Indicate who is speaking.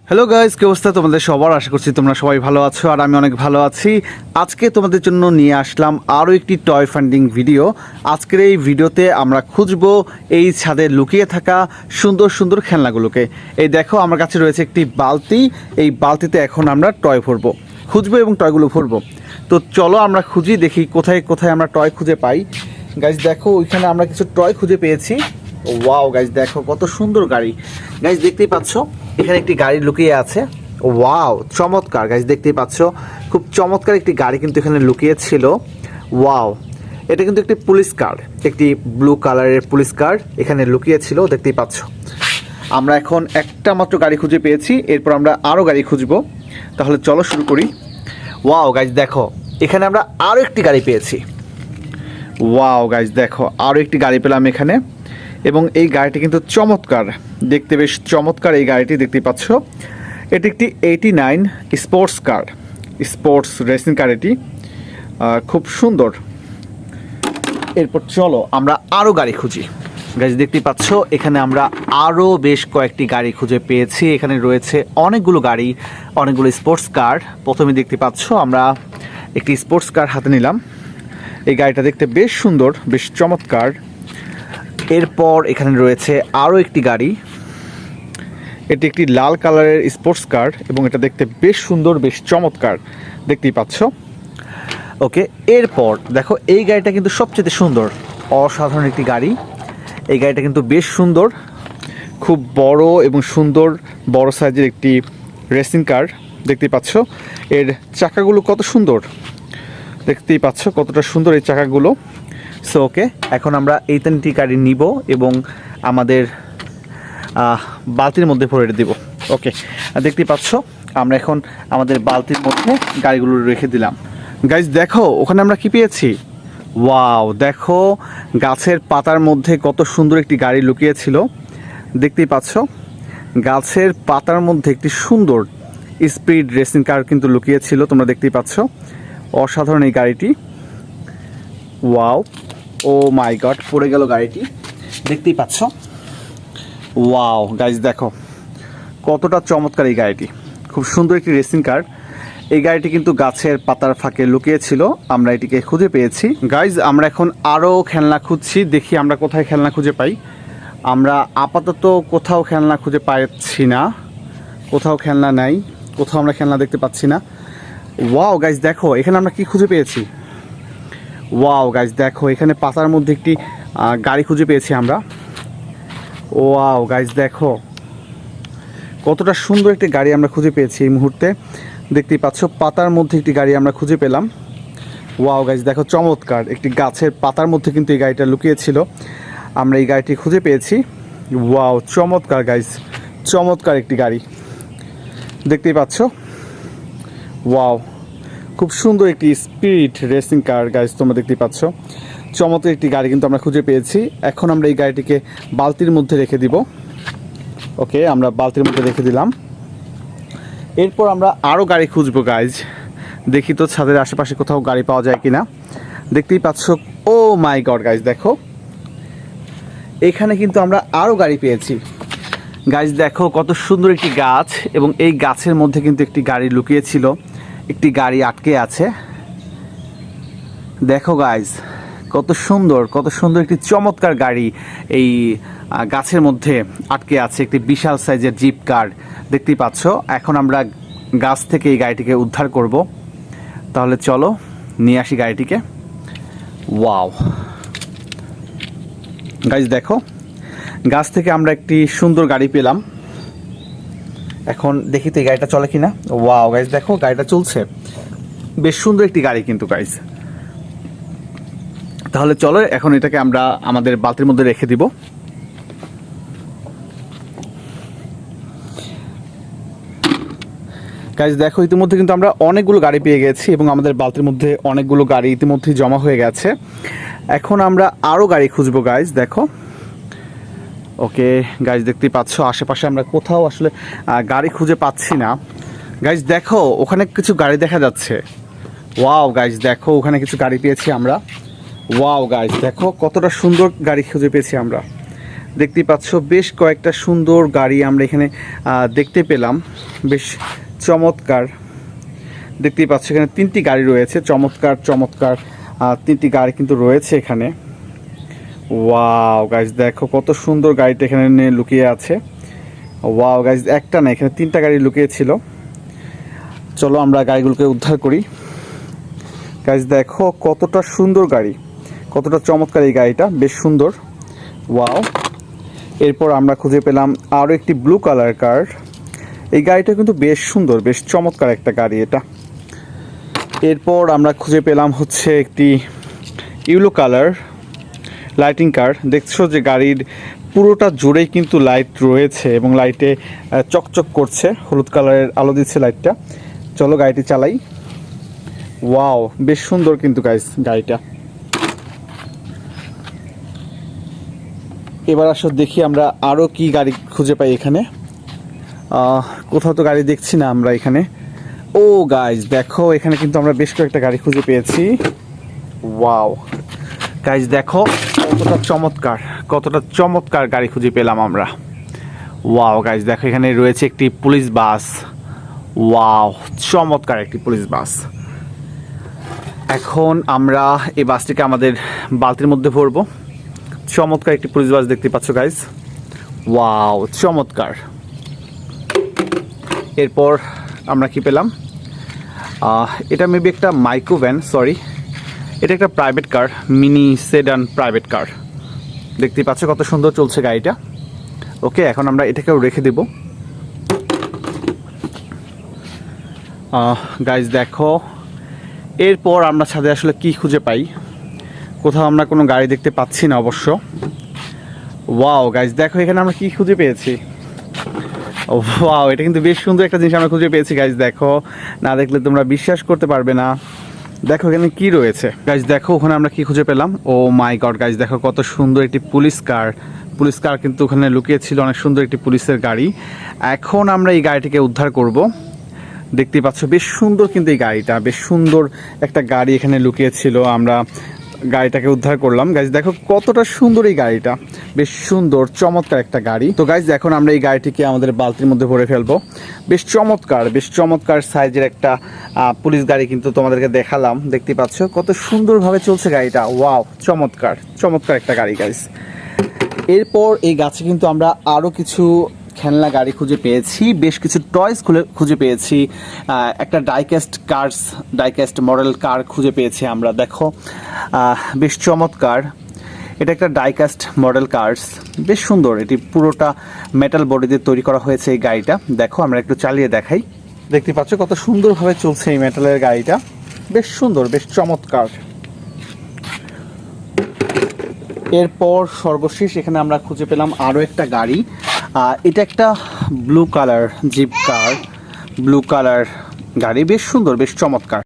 Speaker 1: Hello guys, কি অবস্থা তোমাদের সবার? আশা করছি তোমরা সবাই ভালো আছো আর আমি অনেক ভালো আছি। আজকে তোমাদের জন্য নিয়ে আসলাম আরও একটি টয় ফান্ডিং ভিডিও। আজকের এই ভিডিওতে আমরা খুঁজবো এই ছাদে লুকিয়ে থাকা সুন্দর সুন্দর খেলনাগুলোকে। এই দেখো, আমার কাছে রয়েছে একটি বালতি। এই বালতিতে এখন আমরা টয় ভরবো, খুঁজবো এবং টয়গুলো ভরবো। তো চলো আমরা খুঁজি, দেখি কোথায় কোথায় আমরা টয় খুঁজে পাই। গাইস দেখো, ওইখানে আমরা কিছু টয় খুঁজে পেয়েছি। ওয়াও গাইস, দেখো কত সুন্দর গাড়ি। গাইস দেখতেই পাচ্ছ, এখানে একটি গাড়ি লুকিয়ে আছে। ওয়াও, চমৎকার গাইস, দেখতেই পাচ্ছ খুব চমৎকার একটি গাড়ি কিন্তু এখানে লুকিয়ে ছিল। ওয়াও, এটা কিন্তু একটি পুলিশ কার, একটি ব্লু কালারের পুলিশ কার এখানে লুকিয়ে ছিল, দেখতেই পাচ্ছ। আমরা এখন একটা মাত্র গাড়ি খুঁজে পেয়েছি, এরপর আমরা আরও গাড়ি খুঁজবো। তাহলে চলো শুরু করি। ওয়াও গাইস দেখো, এখানে আমরা আরও একটি গাড়ি পেয়েছি। ওয়াও গাইস দেখো, আরও একটি গাড়ি পেলাম এখানে, এবং এই গাড়িটি কিন্তু চমৎকার, দেখতে বেশ চমৎকার এই গাড়িটি, দেখতেই পাচ্ছ। এটি একটি 89 sports car, sports racing car, এটি খুব সুন্দর। এরপর চলো আমরা আরও গাড়ি খুঁজি। গাড়ি দেখতেই পাচ্ছ, এখানে আমরা আরও বেশ কয়েকটি গাড়ি খুঁজে পেয়েছি। এখানে রয়েছে অনেকগুলো গাড়ি, অনেকগুলো স্পোর্টস কার। প্রথমে দেখতে পাচ্ছ আমরা একটি স্পোর্টস কার হাতে নিলাম। এই গাড়িটা দেখতে বেশ সুন্দর, বেশ চমৎকার। এরপর এখানে রয়েছে আরও একটি গাড়ি, এটি একটি লাল কালারের স্পোর্টস কার এবং এটা দেখতে বেশ সুন্দর, বেশ চমৎকার, দেখতেই পাচ্ছ। ওকে, এরপর দেখো এই গাড়িটা কিন্তু সবচেয়ে সুন্দর, অসাধারণ একটি গাড়ি। এই গাড়িটা কিন্তু বেশ সুন্দর, খুব বড় এবং সুন্দর, বড় সাইজের একটি রেসিং কার, দেখতেই পাচ্ছ। এর চাকাগুলো কত সুন্দর, দেখতেই পাচ্ছ কতটা সুন্দর এই চাকাগুলো। সো ওকে, এখন আমরা এই তিনটি গাড়ি নিব এবং আমাদের বালতির মধ্যে ভরে দেব। ওকে, দেখতেই পাচ্ছ আমরা এখন আমাদের বালতির মধ্যে গাড়িগুলো রেখে দিলাম। গাইজ দেখো, ওখানে আমরা কি পেয়েছি। ওয়াও, দেখো গাছের পাতার মধ্যে কত সুন্দর একটি গাড়ি লুকিয়েছিল, দেখতেই পাচ্ছ। গাছের পাতার মধ্যে একটি সুন্দর স্পিড রেসিং কার কিন্তু লুকিয়েছিল, তোমরা দেখতেই পাচ্ছ। অসাধারণ এই গাড়িটি। ওয়াও, ও মাই গড, পড়ে গেল গাড়িটি, দেখতেই পাচ্ছ। ওয়াও গাইজ দেখো কতটা চমৎকার এই গাড়িটি, খুব সুন্দর একটি রেসিং কার। এই গাড়িটি কিন্তু গাছের পাতার ফাঁকে লুকিয়েছিল, আমরা এটিকে খুঁজে পেয়েছি। গাইজ আমরা এখন আরও খেলনা খুঁজছি, দেখি আমরা কোথায় খেলনা খুঁজে পাই। আমরা আপাতত কোথাও খেলনা খুঁজে পাচ্ছি না, কোথাও খেলনা নাই, কোথাও আমরা খেলনা দেখতে পাচ্ছি না। ওয়াও গাইজ দেখো, এখানে আমরা কি খুঁজে পেয়েছি। ওয়াও গাইজ দেখো, এখানে পাতার মধ্যে একটি গাড়ি খুঁজে পেয়েছি আমরা। ওয়াও গাইজ দেখো কতটা সুন্দর একটি গাড়ি আমরা খুঁজে পেয়েছি এই মুহূর্তে, দেখতেই পাচ্ছ। পাতার মধ্যে একটি গাড়ি আমরা খুঁজে পেলাম। ওয়াও গাইজ দেখো, চমৎকার একটি গাছের পাতার মধ্যে কিন্তু এই গাড়িটা লুকিয়েছিল, আমরা এই গাড়িটি খুঁজে পেয়েছি। ওয়াও, চমৎকার গাইজ, চমৎকার একটি গাড়ি, দেখতেই পাচ্ছ। ওয়াও, খুব সুন্দর একটি স্পিড রেসিং কার গাইজ, তোমরা দেখতেই পাচ্ছ। চমৎকার একটি গাড়ি কিন্তু আমরা খুঁজে পেয়েছি। এখন আমরা এই গাড়িটিকে বালতির মধ্যে রেখে দিব। ওকে, আমরা বালতির মধ্যে রেখে দিলাম। এরপর আমরা আরও গাড়ি খুঁজবো গাইজ, দেখি তো ছাদের আশেপাশে কোথাও গাড়ি পাওয়া যায় কিনা। দেখতেই পাচ্ছ, ও মাই গড গাইজ দেখো, এখানে কিন্তু আমরা আরও গাড়ি পেয়েছি। গাইজ দেখো কত সুন্দর একটি গাছ, এবং এই গাছের মধ্যে কিন্তু একটি গাড়ি লুকিয়েছিল, একটি গাড়ি আটকে আছে। দেখো গাইজ কত সুন্দর, কত সুন্দর একটি চমৎকার গাড়ি এই গাছের মধ্যে আটকে আছে, একটি বিশাল সাইজের জিপ কার, দেখতেই পাচ্ছ। এখন আমরা গাছ থেকে এই গাড়িটিকে উদ্ধার করব, তাহলে চলো নিয়ে আসি গাড়িটিকে। ওয়াও গাইজ দেখো, গাছ থেকে আমরা একটি সুন্দর গাড়ি পেলাম। এখন দেখি তো এই গাড়িটা চলে কিনা। ওয়াও গাইজ দেখো, গাড়িটা চলছে, বেশ সুন্দর একটি গাড়ি কিন্তু গাইজ। তাহলে চলো এখন এটাকে আমরা আমাদের বালতির মধ্যে রেখে দিব। গাইজ দেখো, ইতিমধ্যে কিন্তু আমরা অনেকগুলো গাড়ি পেয়ে গেছি এবং আমাদের বালতির মধ্যে অনেকগুলো গাড়ি ইতিমধ্যেই জমা হয়ে গেছে। এখন আমরা আরও গাড়ি খুঁজবো গাইজ দেখো। ওকে গাইজ, দেখতেই পাচ্ছ আশেপাশে আমরা কোথাও আসলে গাড়ি খুঁজে পাচ্ছি না। গাইজ দেখো, ওখানে কিছু গাড়ি দেখা যাচ্ছে। ওয়াও গাইজ দেখো, ওখানে কিছু গাড়ি পেয়েছি আমরা। ওয়াও গাইজ দেখো কতটা সুন্দর গাড়ি খুঁজে পেয়েছি আমরা, দেখতেই পাচ্ছ বেশ কয়েকটা সুন্দর গাড়ি আমরা এখানে দেখতে পেলাম, বেশ চমৎকার। দেখতেই পাচ্ছ এখানে 3টি গাড়ি রয়েছে, চমৎকার চমৎকার 3টি গাড়ি কিন্তু রয়েছে এখানে। ওয়াও গাইজ, দেখো কত সুন্দর গাড়িটা এখানে লুকিয়ে আছে। ওয়াও গাইজ, একটা না, এখানে 3টা গাড়ি লুকিয়ে ছিল। চলো আমরা গাড়িগুলোকে উদ্ধার করি। গাইজ দেখো কতটা সুন্দর গাড়ি, কতটা চমৎকার এই গাড়িটা, বেশ সুন্দর। ওয়াও। এরপর আমরা খুঁজে পেলাম আরও একটি ব্লু কালার কার। এই গাড়িটা কিন্তু বেশ সুন্দর, বেশ চমৎকার একটা গাড়ি এটা। এরপর আমরা খুঁজে পেলাম হচ্ছে একটি ইয়েলো কালার লাইটিং কার। দেখছো যে গাড়ির পুরোটা জুড়েই কিন্তু লাইট রয়েছে এবং লাইটে চকচক করছে, হলুদ কালারের আলো দিচ্ছে লাইটটা। চলো গাড়িটি চালাই। ওয়াও, বেশ সুন্দর কিন্তু গাইস গাড়িটা। এবার আসো দেখি আমরা আরও কি গাড়ি খুঁজে পাই এখানে। কোথাও তো গাড়ি দেখছি না আমরা এখানে। ও গাইস দেখো, এখানে কিন্তু আমরা বেশ কয়েকটা গাড়ি খুঁজে পেয়েছি। ওয়াও গাইস দেখো কতটা চমৎকার, কতটা চমৎকার গাড়ি খুঁজে পেলাম আমরা। ওয়াও গাইস দেখো, এখানে রয়েছে একটি পুলিশ বাস। ওয়াও, চমৎকার একটি পুলিশ বাস। এখন আমরা এই বাসটিকে আমাদের বালতির মধ্যে ভরবো। চমৎকার একটি পুলিশ বাস দেখতে পাচ্ছ গাইস। ওয়াও, চমৎকার। এরপর আমরা কি পেলাম, এটা মেবি একটা মাইক্রো ভ্যান, সরি, এটা একটা private car, mini sedan private car. দেখতে পাচ্ছ কত সুন্দর চলছে গাড়িটা। ওকে, এখন আমরা এটাকেও রেখে দেব। গাইজ দেখো, এরপর আমরা ছাদে আসলে কি খুঁজে পাই, কোথাও আমরা কোনো গাড়ি দেখতে পাচ্ছি না অবশ্য। ওয়াও গাইজ দেখো, এখানে আমরা কি খুঁজে পেয়েছি। ওয়াও, এটা কিন্তু বেশ সুন্দর একটা জিনিস আমরা খুঁজে পেয়েছি গাইজ। দেখো, না দেখলে তোমরা বিশ্বাস করতে পারবে না। দেখো এখানে কি রয়েছে গাইজ, দেখো ওখানে আমরা কি খুঁজে পেলাম। ও মাই গড গাইজ, দেখো কত সুন্দর একটি পুলিশ কার। পুলিশ কার কিন্তু ওখানে লুকিয়ে ছিল, অনেক সুন্দর একটি পুলিশের গাড়ি। এখন আমরা এই গাড়িটিকে উদ্ধার করব। দেখতেই পাচ্ছ বেশ সুন্দর কিন্তু এই গাড়িটা, বেশ সুন্দর একটা গাড়ি এখানে লুকিয়ে ছিল। আমরা গাড়িটাকে উদ্ধার করলাম। গাইজ দেখো কতটা সুন্দর এই গাড়িটা, বেশ সুন্দর চমৎকার একটা গাড়ি। তো গাইজ এখন আমরা এই গাড়িটিকে আমাদের বালতির মধ্যে ভরে ফেলবো। বেশ চমৎকার, বেশ চমৎকার সাইজের একটা পুলিশ গাড়ি কিন্তু তোমাদেরকে দেখালাম। দেখতে পাচ্ছ কত সুন্দরভাবে চলছে গাড়িটা। ওয়াও, চমৎকার চমৎকার একটা গাড়ি গাইজ। এরপর এই গাছে কিন্তু আমরা আরও কিছু খেলনা গাড়ি খুঁজে পেয়েছি, বেশ কিছু টয়স খুঁজে পেয়েছি। একটা ডাইক্যাস্ট মডেল কার খুঁজে পেয়েছি আমরা। দেখো বেশ চমৎকার, এটা একটা ডাইক্যাস্ট মডেল কার্স, বেশ সুন্দর। এটি পুরোটা মেটাল বডি দিয়ে তৈরি করা হয়েছে এই গাড়িটা। দেখো আমরা একটু চালিয়ে দেখাই। দেখতে পাচ্ছ কত সুন্দরভাবে চলছে এই মেটালের গাড়িটা, বেশ সুন্দর, বেশ চমৎকার। এরপর সর্বশেষ এখানে আমরা খুঁজে পেলাম আরও একটা গাড়ি। এটা একটা ব্লু কালার জিপ কার, ব্লু কালার গাড়ি, বেশ সুন্দর, বেশ চমৎকার।